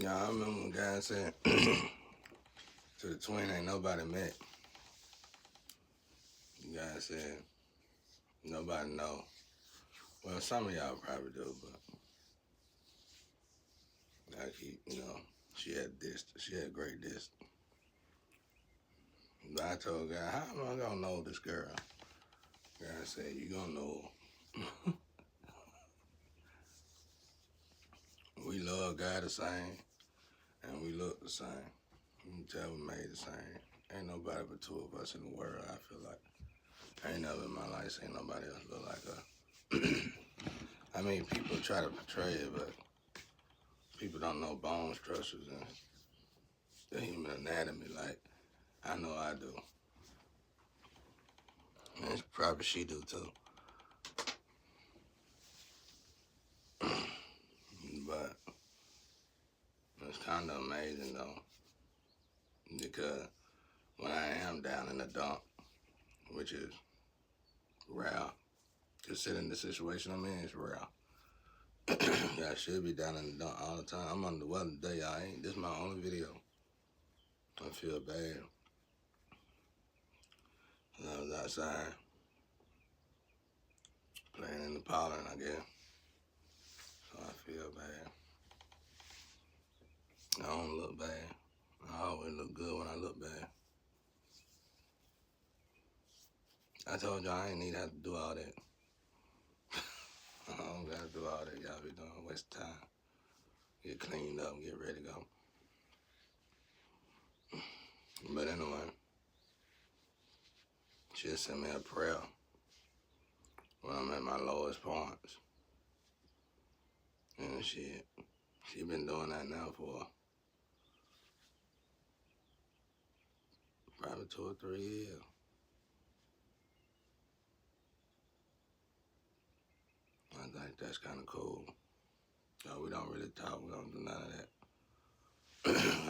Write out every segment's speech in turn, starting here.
Yeah, I remember when guys said to the twin ain't nobody met. You guys said nobody know. Well, some of y'all probably do, but like she had great distance. But I told God, how am I gonna know this girl? God said, you gonna know her. We love God the same, and we look the same. You can tell we made the same. Ain't nobody but two of us in the world, I feel like. I ain't never in my life seen nobody else look like her. I mean, people try to portray it, but people don't know bone structures and the human anatomy like I know I do. And probably she do too. But it's kind of amazing though, because when I am down in the dump, which is rare, considering the situation I'm in, it's rare. I should be down in the dump all the time. I'm under the weather today, y'all. This is my only video. I feel bad. I was outside playing in the pollen, I guess. So I feel bad. I don't look bad. I always look good when I look bad. I told y'all I ain't need to have to do all that. I don't gotta do all that y'all be doing. Waste time. Get cleaned up and get ready to go. But anyway, she sent me a prayer when I'm at my lowest points. And she been doing that now for probably 2 or 3 years. I think that's kind of cool. So we don't really talk. We don't do none of that.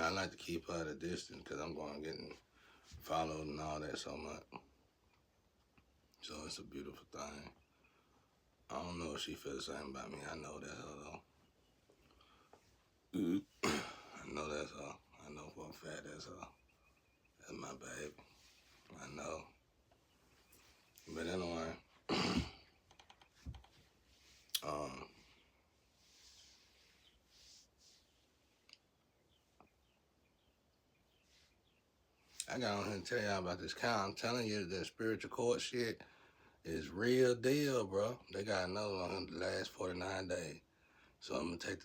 I like to keep her at a distance because I'm going getting followed and all that so much. So it's a beautiful thing. I don't know if she feels the same about me. I know that's her though. I know that's her. I know for a fact that's her. That's my baby. I know. But anyway, I got on here to tell y'all about this cow. I'm telling you that spiritual court shit is real deal, bro. They got another one in the last 49 days. So I'm gonna take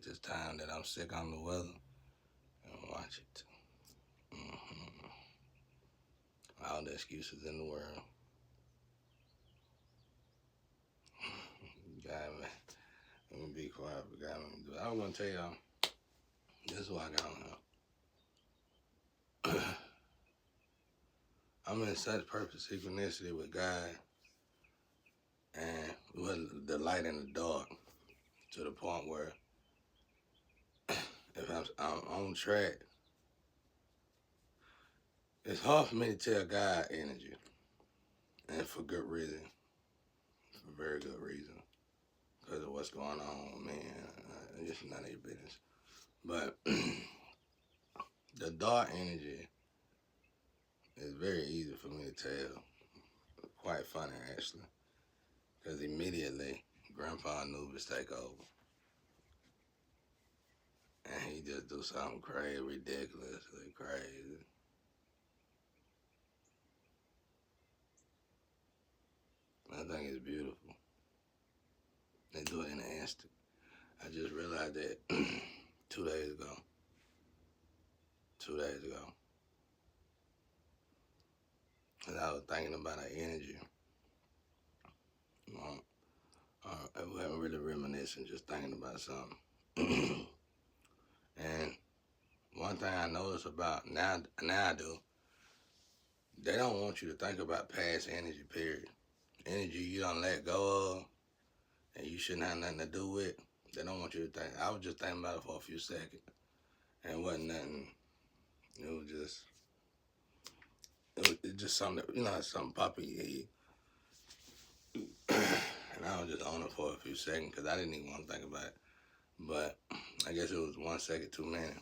this time that I'm sick on the weather and watch it. All the excuses in the world. God, man. Let me be quiet, but God, let me do it. I was gonna tell y'all, this is what I got on here. I'm in such perfect synchronicity with God and with the light and the dark to the point where if I'm on track, it's hard for me to tell God energy, and for good reason, for very good reason, because of what's going on with me, and it's none of your business. But the dark energy is very easy for me to tell. Quite funny, actually, because immediately Grandpa Anubis take over. And he just do something crazy, ridiculously crazy. I think it's beautiful. They do it in an instant. I just realized that 2 days ago. 2 days ago. And I was thinking about our energy. I wasn't really reminiscing, just thinking about something. And one thing I noticed about now I do, they don't want you to think about past energy, period. Energy you don't let go of and you shouldn't have nothing to do with, they don't want you to think. I was just thinking about it for a few seconds. And it wasn't nothing. It was just something that, something pop in your head. And I was just on it for a few seconds because I didn't even want to think about it. But I guess it was 1 second too many.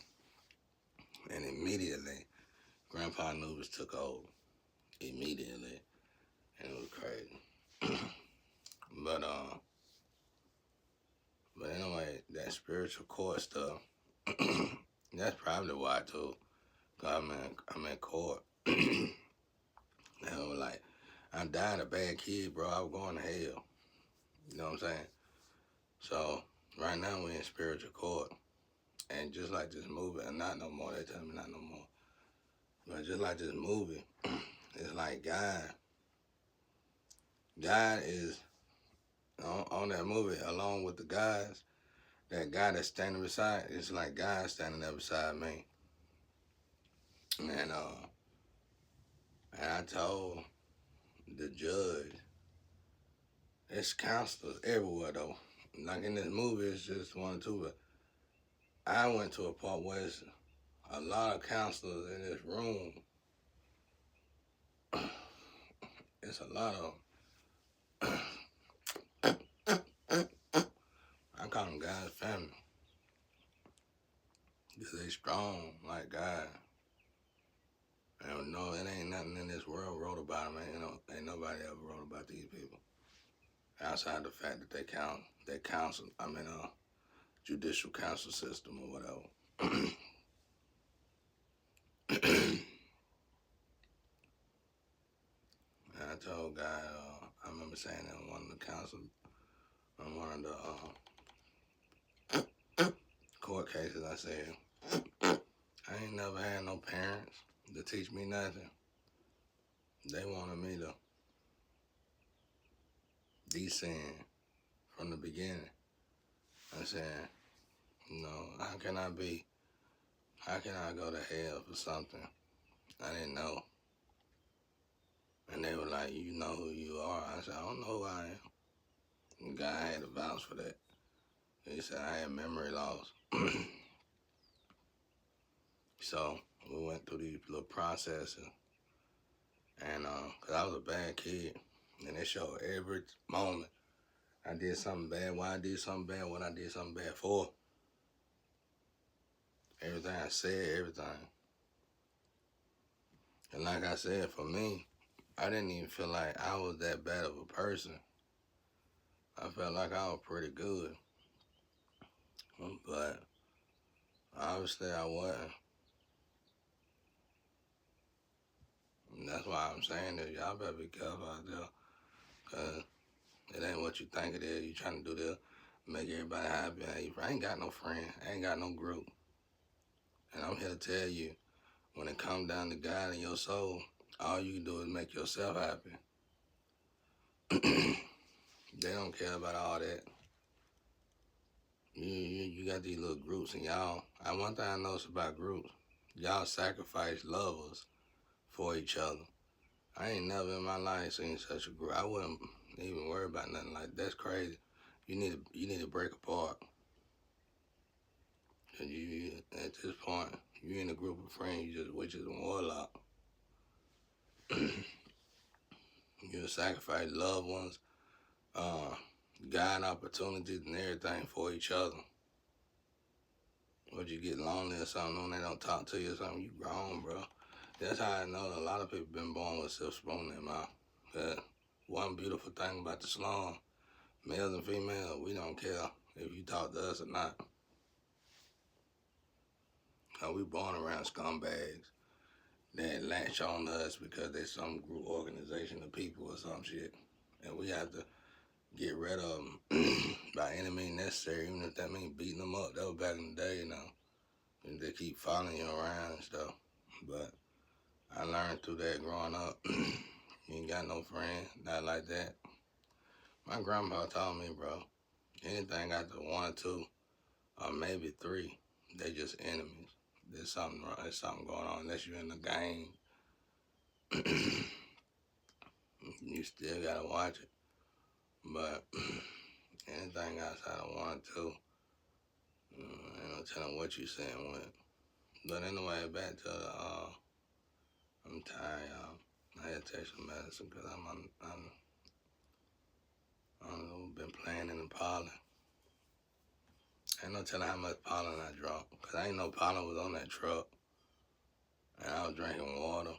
And immediately, Grandpa Anubis took over. Immediately. And it was crazy. but, uh, but anyway, that spiritual court stuff, that's probably why too. Cause I'm in court. And I was like, I died a bad kid, bro. I was going to hell. You know what I'm saying? So right now we're in spiritual court. And just like this movie, and not no more, they tell me not no more. But just like this movie, it's like God is on that movie along with the guys. That guy that's standing beside, it's like God standing there beside me. And I told the judge, it's counselors everywhere though. Like in this movie, it's just one or two, but I went to a part where it's a lot of counselors in this room. It's a lot of I call them God's family. Because they strong like God. And no, it ain't nothing in this world wrote about them. Ain't nobody ever wrote about these people. Outside the fact that they counsel, judicial counsel system or whatever. And I told God, I remember saying in one of the counsel, on one of the court cases, I said, I ain't never had no parents to teach me nothing. They wanted me to descend from the beginning. I said, how can I go to hell for something I didn't know? And they were like, you know who you are? I said, I don't know who I am. And God had a vouch for that. He said I had memory loss. So we went through these little processes. And cause I was a bad kid. And it showed every moment I did something bad, why I did something bad, what I did something bad for. Everything I said, everything. And like I said, for me, I didn't even feel like I was that bad of a person. I felt like I was pretty good. But obviously I wasn't. And that's why I'm saying that y'all better be careful out there. Cause it ain't what you think it is. You trying to do this, make everybody happy. I ain't got no friend. I ain't got no group. And I'm here to tell you, when it comes down to God and your soul, all you can do is make yourself happy. They don't care about all that. You got these little groups and y'all. One thing I noticed about groups, y'all sacrifice lovers for each other. I ain't never in my life seen such a group. I wouldn't even worry about nothing like that. That's crazy. You need to break apart. And you at this point, you in a group of friends, you just witches and warlock. You sacrifice loved ones, God opportunities and everything for each other. Would you get lonely or something when they don't talk to you or something? You grown, bro. That's how I know a lot of people been born with silver spoon in their mouth. One beautiful thing about the slum, males and females, we don't care if you talk to us or not. We born around scumbags that latch on to us because they're some group organization of people or some shit. And we have to get rid of them by any means necessary, even if that means beating them up. That was back in the day, And they keep following you around and stuff. But I learned through that growing up. You ain't got no friends, not like that. My grandpa told me, bro, anything after 1 or 2 or maybe 3, they just enemies. There's something wrong. There's something going on unless you're in the game. You still gotta watch it. But anything outside of 1 or 2, ain't no telling what you saying with. But anyway, back to I'm tired, y'all. I had to take some medicine because I've been playing in the parlor. Ain't no no telling how much pollen I drank. Because I ain't know pollen was on that truck. And I was drinking water.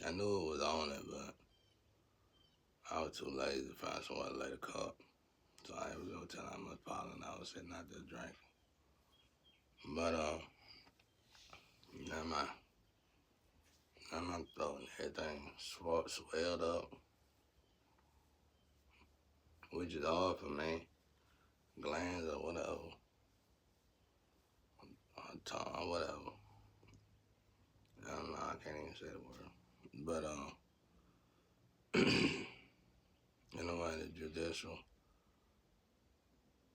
I knew it was on it, but I was too lazy to find somewhere to lay the cup. So I was no telling how much pollen I was sitting out there drinking. But, now my throat and everything swelled up, which is hard for me. Glands or whatever. Or tongue or whatever. I don't know, I can't even say the word. But, anyway, the judicial,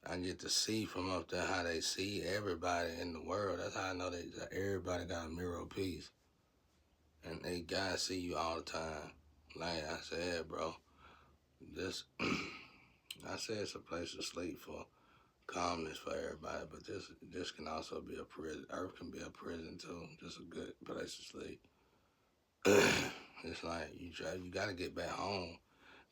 I get to see from up there how they see everybody in the world. That's how I know that everybody got a mirror piece. And they guys see you all the time. Like I said, bro, this, I said it's a place to sleep for calmness for everybody, but this can also be a prison. Earth can be a prison too. Just a good place to sleep. It's like you gotta get back home.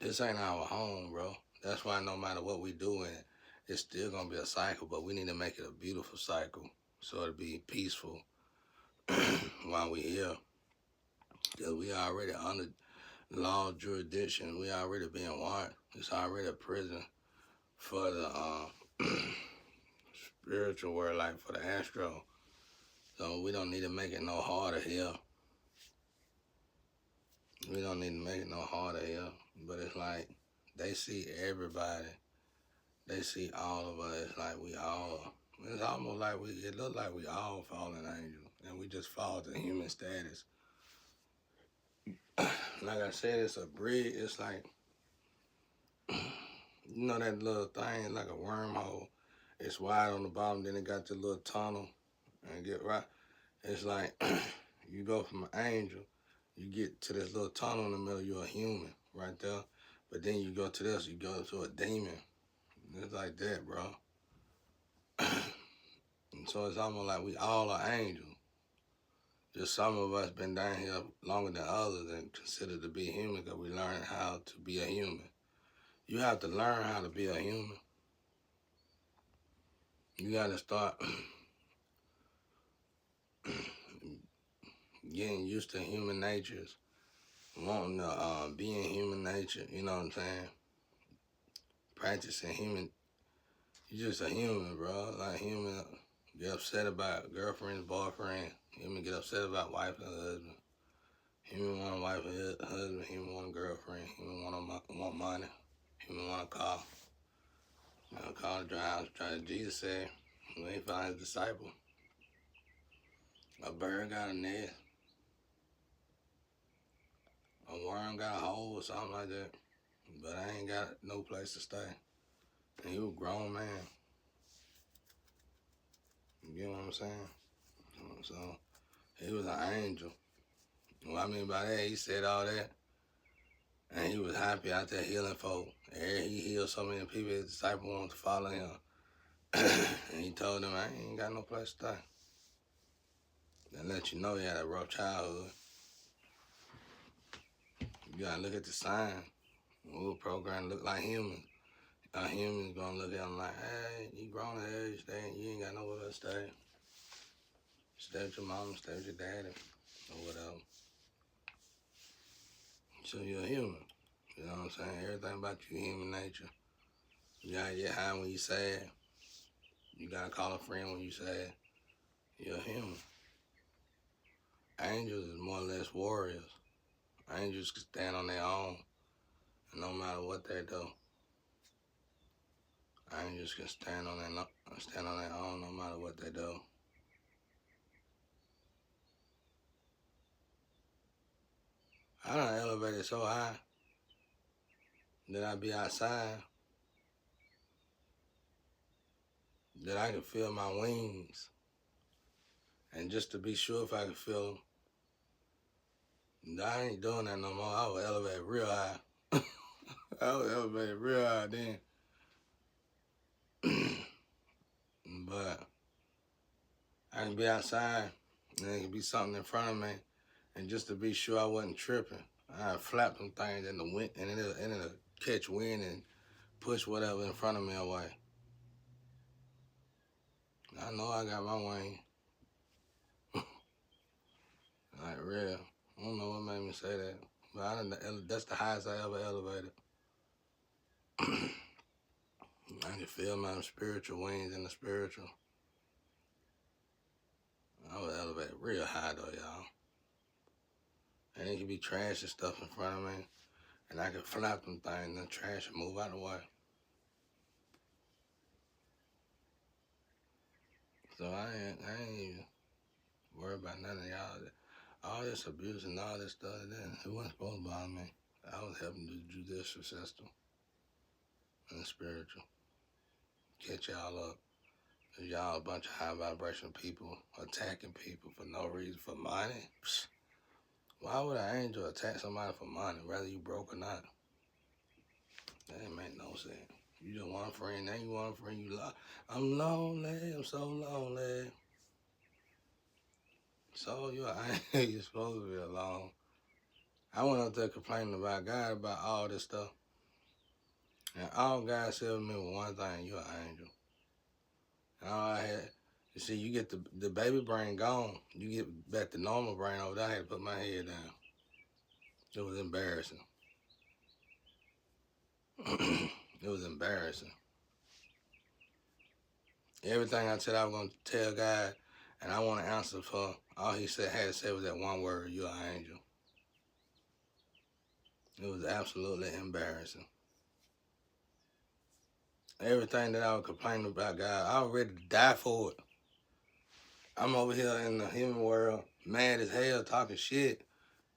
This ain't our home, bro. That's why no matter what we do in it, it's still gonna be a cycle, but we need to make it a beautiful cycle so it'll be peaceful while we here. Cause we already under law jurisdiction. We already being watched. It's already a prison for the spiritual world, like for the astro. So we don't need to make it no harder here. We don't need to make it no harder here. But it's like they see everybody. They see all of us. It's like we all. It's almost like it looks like we all fallen angels, and we just fall to human status. Like I said, it's a bridge. It's like, you know that little thing, like a wormhole. It's wide on the bottom, then it got the little tunnel, and get right. It's like you go from an angel, you get to this little tunnel in the middle, you're a human right there. But then you go to this, you go to a demon. It's like that, bro. And so it's almost like we all are angels. Just some of us been down here longer than others and considered to be human because we learned how to be a human. You have to learn how to be a human. You got to start getting used to human natures, wanting to be in human nature, you know what I'm saying? Practicing human. You're just a human, bro. Like human, get upset about girlfriends, boyfriend. Human get upset about wife and husband. Human want a wife and husband. Human want a girlfriend. Human want money. Human want a car. You know, car drives. Jesus said, when he found his disciple, a bird got a nest. A worm got a hole or something like that. But I ain't got no place to stay. And he was a grown man. You get what I'm saying? So he was an angel. What I mean by that, he said all that, and he was happy out there healing folk. He healed so many people, his disciples wanted to follow him. And he told them, I ain't got no place to stay. That let you know he had a rough childhood. You gotta look at the sign. We're programmed to look like humans. A human's gonna look at him like, hey, you grown at age, you ain't got nowhere to stay. Stay with your mom, stay with your daddy, or whatever. So you're a human. You know what I'm saying? Everything about you, human nature. You gotta get high when you sad. You gotta call a friend when you sad. You're a human. Angels is more or less warriors. Angels can stand on their own, no matter what they do. Angels can stand on their own, no matter what they do. I done elevated so high that I be outside that I can feel my wings. And just to be sure if I can feel them, I ain't doing that no more. I was elevated real high. I was elevated real high then. But I can be outside and there can be something in front of me, and just to be sure I wasn't tripping, I flap them things in the wind, and it'll catch wind and push whatever in front of me away. I know I got my wing. Like real. I don't know what made me say that. But that's the highest I ever elevated. I can feel my spiritual wings in the spiritual. I was elevated real high though, y'all. And it could be trash and stuff in front of me. And I could flap them things and the trash and move out of the way. So I ain't even worried about none of y'all. All this abuse and all this stuff, it wasn't supposed to bother me. I was helping the judicial system and the spiritual. Catch y'all up. Cause y'all a bunch of high vibration people attacking people for no reason, for money. Psst. Why would an angel attack somebody for money, whether you broke or not? That didn't make no sense. You just want a friend, now you want a friend, you love. I'm lonely, I'm so lonely. So you're supposed to be alone. I went up there complaining about God about all this stuff. And all God said to me was one thing, you're an angel. And all I had, you see, you get the baby brain gone. You get back the normal brain over there. I had to put my head down. It was embarrassing. It was embarrassing. Everything I said I was going to tell God and I want to answer for, all he had to say was that one word, you're an angel. It was absolutely embarrassing. Everything that I was complaining about God, I was ready to die for it. I'm over here in the human world, mad as hell, talking shit.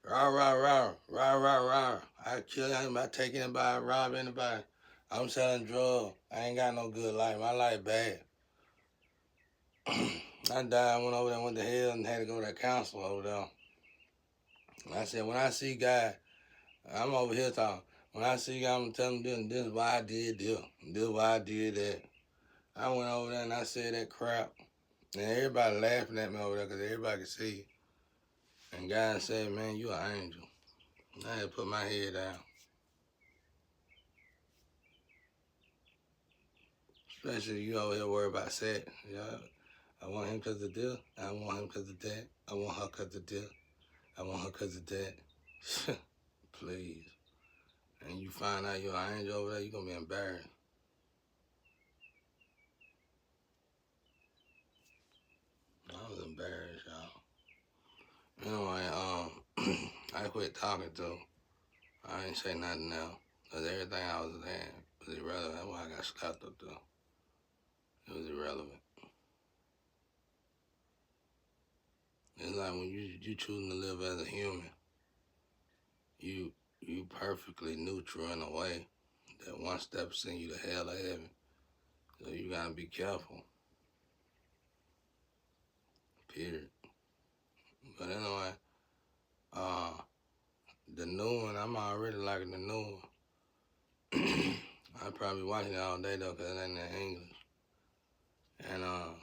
Rah, rah, rah, rah, rah, rah. I kill anybody, take anybody, rob anybody. I'm selling drugs. I ain't got no good life. My life bad. I died, went over there, went to hell, and had to go to that counselor over there. And I said, when I see God, I'm over here talking. When I see God, I'm telling him this is why I did this. This is why I did that. I went over there and I said that crap. And everybody laughing at me over there because everybody could see. And God said, man, you an angel. And I had to put my head down. Especially you over here worried about sex. Yeah, I want him because of this. I want him because of that. I want her because of this. I want her because of that. Please. And you find out you're an angel over there, you're going to be embarrassed. I was embarrassed, y'all. Anyway, I quit talking to. I ain't say nothing else. Because everything I was saying was irrelevant. That's why I got slapped up there. It was irrelevant. It's like when you choosing to live as a human, you perfectly neutral in a way that one step send you to hell or heaven. So you gotta be careful. Period. But anyway, the new one, I'm already liking the new one. I probably watching it all day though, cause it ain't in English. And I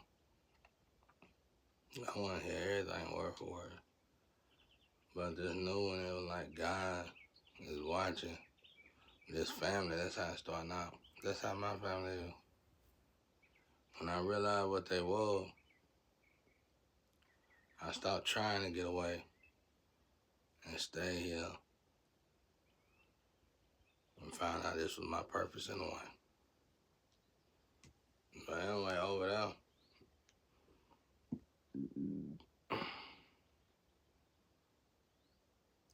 want to hear everything word for word. But this new one, it was like God is watching this family. That's how it started out. That's how my family is. When I realized what they was, I stopped trying to get away and stay here and found out this was my purpose in life. But anyway, over there,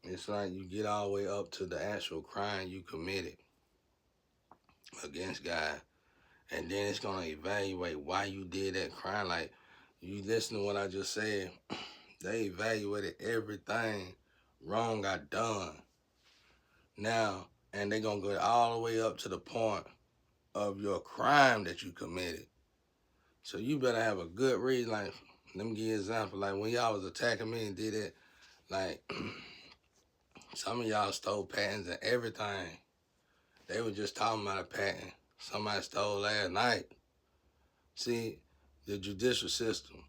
it's like you get all the way up to the actual crime you committed against God, and then it's gonna evaluate why you did that crime. Like, you listen to what I just said, they evaluated everything wrong I done. Now, and they gonna go all the way up to the point of your crime that you committed. So you better have a good reason. Like, let me give you an example. Like when y'all was attacking me and did it, like some of y'all stole patents and everything. They were just talking about a patent somebody stole last night. See, the judicial system.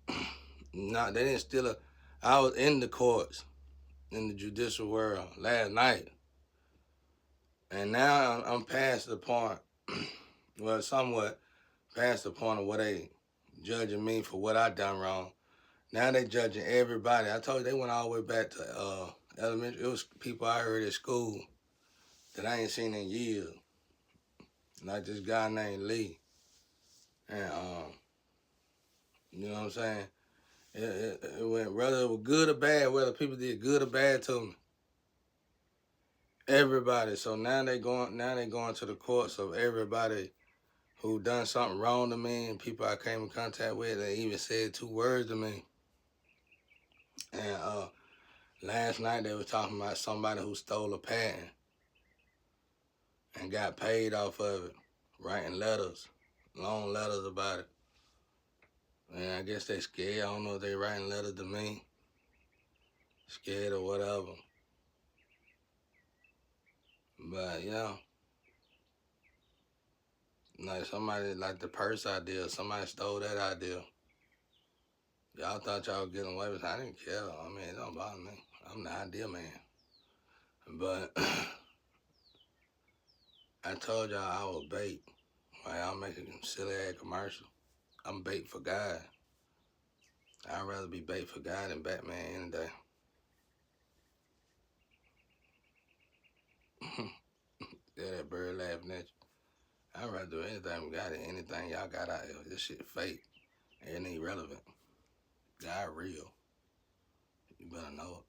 No, they didn't steal it. I was in the courts, in the judicial world last night. And now I'm past the point, well, somewhat past the point of what they judging me for what I done wrong. Now they judging everybody. I told you they went all the way back to elementary. It was people I heard at school that I ain't seen in years. Like this guy named Lee. And you know what I'm saying? It went, whether it was good or bad, whether people did good or bad to me. Everybody. So now they going to the courts of everybody who done something wrong to me and people I came in contact with that even said 2 words to me. And last night they were talking about somebody who stole a patent and got paid off of it, writing letters, long letters about it. And I guess they scared. I don't know if they writing letters to me, scared or whatever. But yeah, like somebody, like the purse idea, somebody stole that idea. Y'all thought y'all was getting away with it. I didn't care. I mean, it don't bother me. I'm the idea man. But I told y'all I was bait. Why y'all making silly ass commercial? I'm bait for God. I'd rather be bait for God than Batman any day. Yeah, that bird laughing at you. I'd rather do anything with God than anything y'all got out here. This shit fake. It ain't irrelevant. God real. You better know it.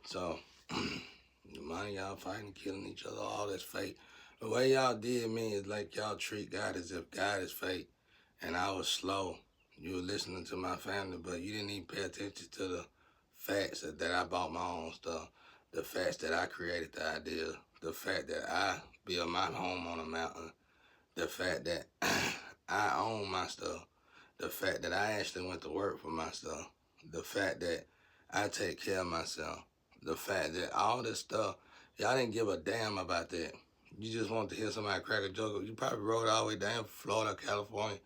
So, the money y'all fighting, killing each other, all that's fake. The way y'all did me is like y'all treat God as if God is fake. And I was slow. You were listening to my family, but you didn't even pay attention to the facts that I bought my own stuff. The facts that I created the idea. The fact that I built my home on a mountain. The fact that I own my stuff. The fact that I actually went to work for my stuff. The fact that I take care of myself. The fact that all this stuff, y'all didn't give a damn about that. You just want to hear somebody crack a joke. You probably rode all the way down from Florida, California,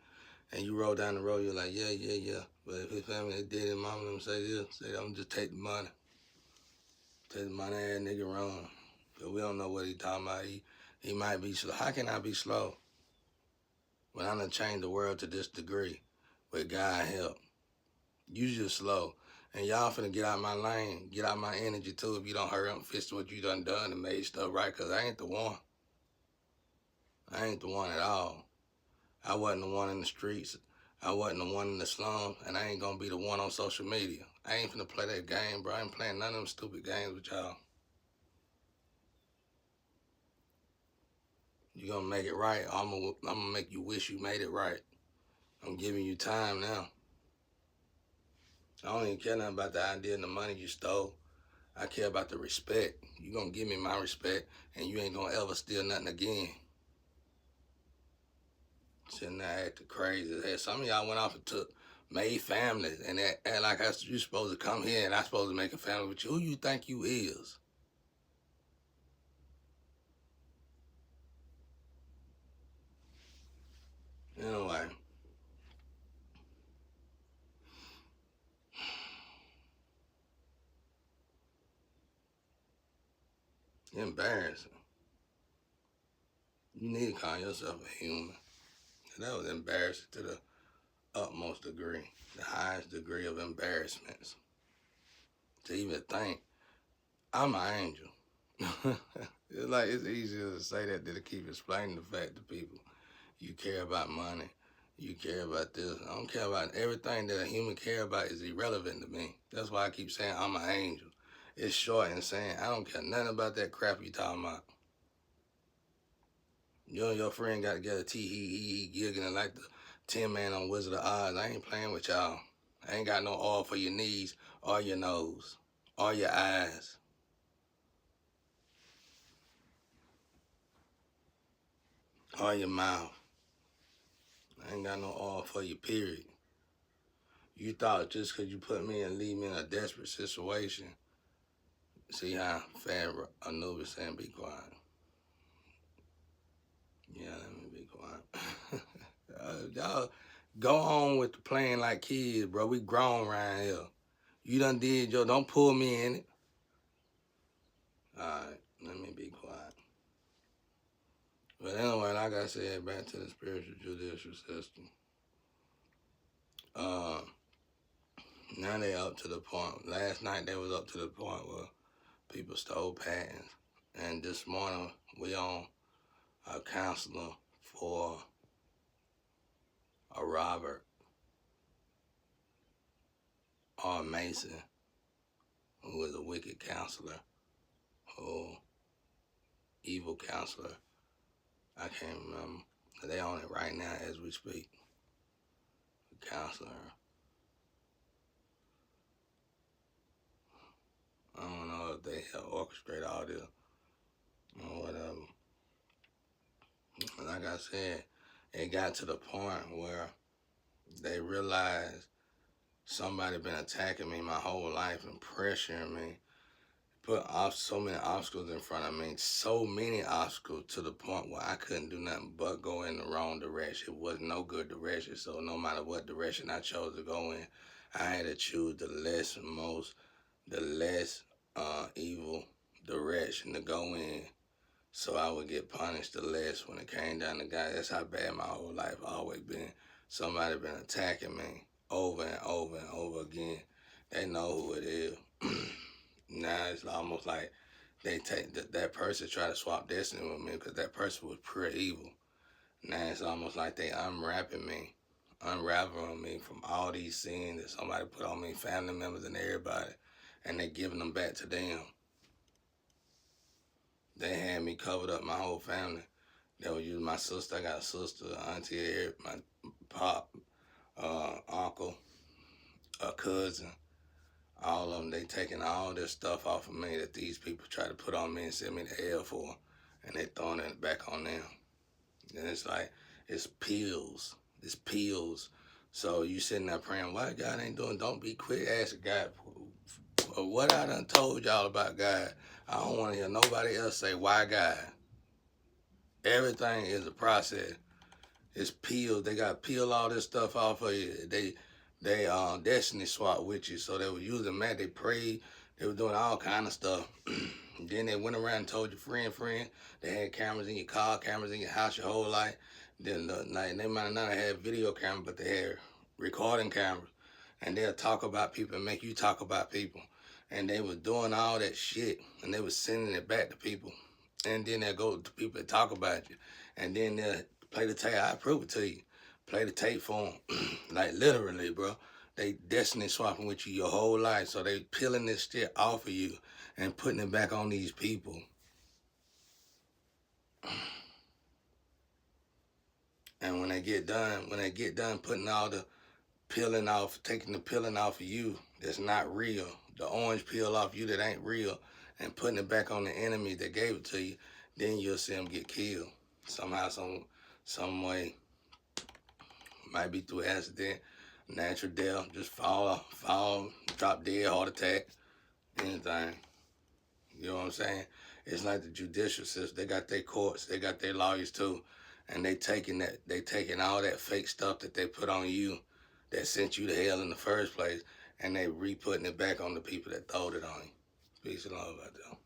and you rode down the road, you're like, yeah. But if his family, they did, his mama, them say this, say, I'm just take the money. Take the money, ass nigga run. But we don't know what he talking about. He might be slow. How can I be slow when I done changed the world to this degree with God help? You just slow. And y'all finna get out my lane, get out my energy too if you don't hurry up and fix what you done and made stuff right, because I ain't the one. I ain't the one at all. I wasn't the one in the streets. I wasn't the one in the slums, and I ain't gonna be the one on social media. I ain't finna play that game, bro. I ain't playing none of them stupid games with y'all. You gonna make it right, or I'm gonna make you wish you made it right. I'm giving you time now. I don't even care nothing about the idea and the money you stole. I care about the respect. You gonna give me my respect, and you ain't gonna ever steal nothing again. Sitting there acting crazy. Hey, some of y'all went off and made families, and act like you supposed to come here and I supposed to make a family with you. Who you think you is? Anyway, embarrassing. You need to call yourself a human. That was embarrassing to the utmost degree, the highest degree of embarrassments. To even think, I'm an angel. It's like it's easier to say that than to keep explaining the fact to people. You care about money. You care about this. I don't care about everything that a human care about is irrelevant to me. That's why I keep saying I'm an angel. It's short and saying I don't care nothing about that crap you talking about. You and your friend got together, giggling like the Tin Man on Wizard of Oz. I ain't playing with y'all. I ain't got no oil for your knees or your nose or your eyes or your mouth. I ain't got no oil for you, period. You thought just because you put me and leave me in a desperate situation. See how Pharaoh Anubis saying be quiet. Yeah, let me be quiet. Y'all go on with the playing like kids, bro. We grown around here. You done did your, don't pull me in it. All right, let me be quiet. But anyway, like I said, back to the spiritual judicial system. Now they up to the point. Last night they was up to the point where people stole patents, and this morning we on a counselor for a Robert R. Mason, who was a wicked counselor, who evil counselor. I can't remember. They on it right now as we speak. The counselor. I don't know if they help orchestrate all this or whatever. Like I said, it got to the point where they realized somebody been attacking me my whole life and pressuring me, put off so many obstacles in front of me, so many obstacles to the point where I couldn't do nothing but go in the wrong direction. It was no good direction, so no matter what direction I chose to go in, I had to choose the less evil direction to go in, so I would get punished the less when it came down to God. That's how bad my whole life always been. Somebody been attacking me over and over and over again. They know who it is. Now it's almost like they take that person try to swap destiny with me because that person was pure evil. Now it's almost like they unraveling me from all these sins that somebody put on me, family members and everybody, and they giving them back to them. They had me covered up, my whole family. They would use my sister. I got a sister, auntie, my pop, uncle, a cousin. All of them, they taking all this stuff off of me that these people try to put on me and send me to hell for, and they throwing it back on them. And it's like, it's pills. It's pills. So you sitting there praying, why God ain't doing, don't be quick asking God for what I done told y'all about God. I don't want to hear nobody else say, why God? Everything is a process. It's pills. They got to peel all this stuff off of you. They destiny swap with you. So they were using that. They prayed. They were doing all kind of stuff. Then they went around and told your friend. They had cameras in your car, cameras in your house your whole life. Then like, they might not have had video cameras, but they had recording cameras. And they'll talk about people and make you talk about people. And they was doing all that shit. And they was sending it back to people. And then they'll go to people that talk about you. And then they'll play the tape. I prove it to you. Play the tape for them. Like literally, bro. They destiny swapping with you your whole life. So they peeling this shit off of you and putting it back on these people. And when they get done putting all the peeling off, taking the peeling off of you that's not real, the orange peel off you that ain't real, and putting it back on the enemy that gave it to you, then you'll see them get killed. Somehow, some way. Might be through accident, natural death, just fall, drop dead, heart attack, anything. You know what I'm saying? It's like the judicial system. They got their courts, they got their lawyers too, and they taking all that fake stuff that they put on you, that sent you to hell in the first place, and they re-putting it back on the people that throwed it on you. Peace and love out there.